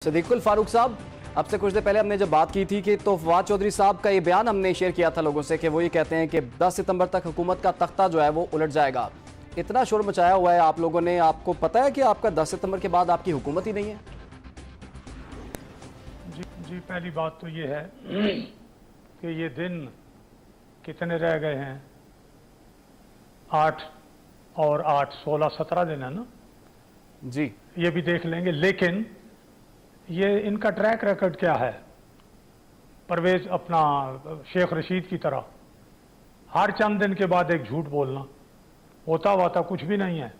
सिद्दीकुल फारूक साहब, अब से कुछ देर पहले हमने जब बात की थी कि तो फवाद चौधरी साहब का ये बयान हमने शेयर किया था लोगों से कि वो ये कहते हैं कि 10 सितंबर तक हुकूमत का तख्ता जो है वो उलट जाएगा। इतना शोर मचाया हुआ है आप लोगों ने, आपको पता है कि आपका 10 सितंबर के बाद आपकी हुकूमत ही नहीं है? जी, पहली बात तो ये है कि ये दिन कितने रह गए हैं? 8 और 8 16 17 दिन है ना जी, ये भी देख लेंगे। लेकिन ये इनका ट्रैक रिकॉर्ड क्या है? परवेज अपना शेख रशीद की तरह हर चंद दिन के बाद एक झूठ बोलना, होता वाता कुछ भी नहीं है।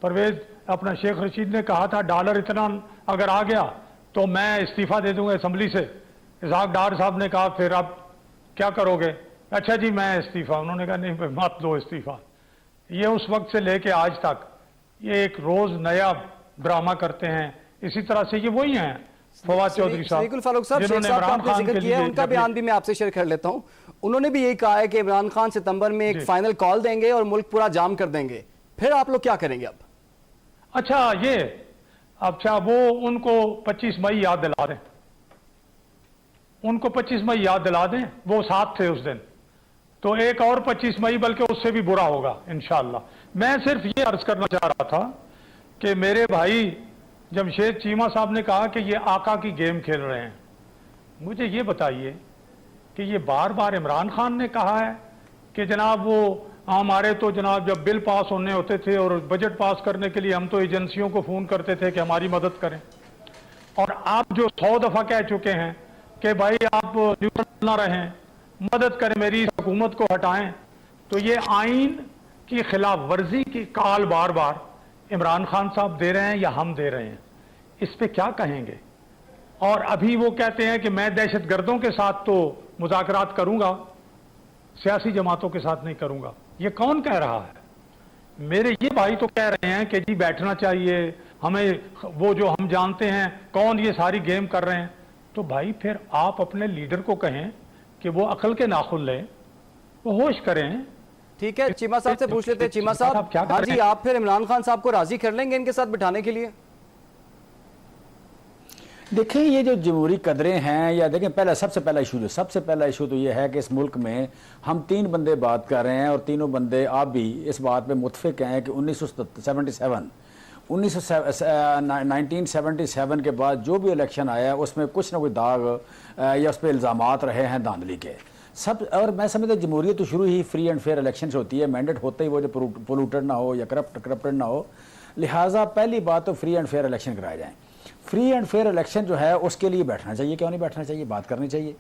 परवेज अपना शेख रशीद ने कहा था डॉलर इतना अगर आ गया तो मैं इस्तीफा दे दूंगा असेंबली से। इसाक डार साहब ने कहा फिर आप क्या करोगे? अच्छा जी मैं इस्तीफा। उन्होंने कहा नहीं भाई मत दो इस्तीफा। ये उस वक्त से लेके आज तक ये एक रोज नया ड्रामा करते हैं। इसी तरह से ये वही हैं फवाद चौधरी साहब, फारूक साहब, जिन्होंने इमरान खान के लिए उनका बयान भी मैं आपसे शेयर कर लेता हूं। उन्होंने भी यही कहा है कि इमरान खान सितंबर में एक फाइनल कॉल देंगे और मुल्क पूरा जाम कर देंगे। फिर आप लोग क्या करेंगे अब? अच्छा वो उनको 25 मई याद दिला दें, उनको 25 मई याद दिला दें। वो साथ थे उस दिन, तो एक और 25 मई बल्कि उससे भी बुरा होगा इंशाअल्लाह। मैं सिर्फ ये अर्ज करना चाह रहा था कि मेरे भाई जमशेद चीमा साहब ने कहा कि ये आका की गेम खेल रहे हैं। मुझे ये बताइए कि ये बार बार इमरान खान ने कहा है कि जनाब वो हमारे तो जनाब जब बिल पास होने होते थे और बजट पास करने के लिए हम तो एजेंसियों को फ़ोन करते थे कि हमारी मदद करें। और आप जो 100 दफ़ा कह चुके हैं कि भाई आप न्यूट्रल ना रहें, मदद करें, मेरी हुकूमत को हटाएं, तो ये आइन की खिलाफ वर्जी की काल बार बार इमरान खान साहब दे रहे हैं या हम दे रहे हैं? इस पे क्या कहेंगे? और अभी वो कहते हैं कि मैं दहशत गर्दों के साथ तो मुज़ाकरात करूंगा, सियासी जमातों के साथ नहीं करूंगा। ये कौन कह रहा है? मेरे ये भाई तो कह रहे हैं कि जी बैठना चाहिए हमें, वो जो हम जानते हैं कौन ये सारी गेम कर रहे हैं। तो भाई फिर आप अपने लीडर को कहें कि वो अकल के नाखुन लें, वो होश करें। ठीक है, चीमा साहब से पूछ लेते हैं। चीमा साहब, हाँ जी, आप फिर इमरान खान साहब को राजी कर लेंगे इनके साथ बिठाने के लिए? देखें ये जो जमहूरी कदरें हैं, या देखें सबसे पहला इशू तो ये है कि इस मुल्क में हम 3 बंदे बात कर रहे हैं और तीनों बंदे आप भी इस बात पे मुत्फिक हैं कि 1977 के बाद जो भी इलेक्शन आया उसमें कुछ ना कोई दाग या उस पर इल्ज़ामात रहे हैं धांधली के सब। और मैं समझता हूँ जमहूरियत तो शुरू ही फ्री एंड फेयर इलेक्शन से होती है, मैंडेट होते ही वो जो पोलूटेड ना हो या करप्टेड ना हो। लिहाजा पहली बात तो फ्री एंड फेयर इलेक्शन कराए जाएँ। फ्री एंड फेयर इलेक्शन जो है उसके लिए बैठना चाहिए, क्यों नहीं बैठना चाहिए, बात करनी चाहिए।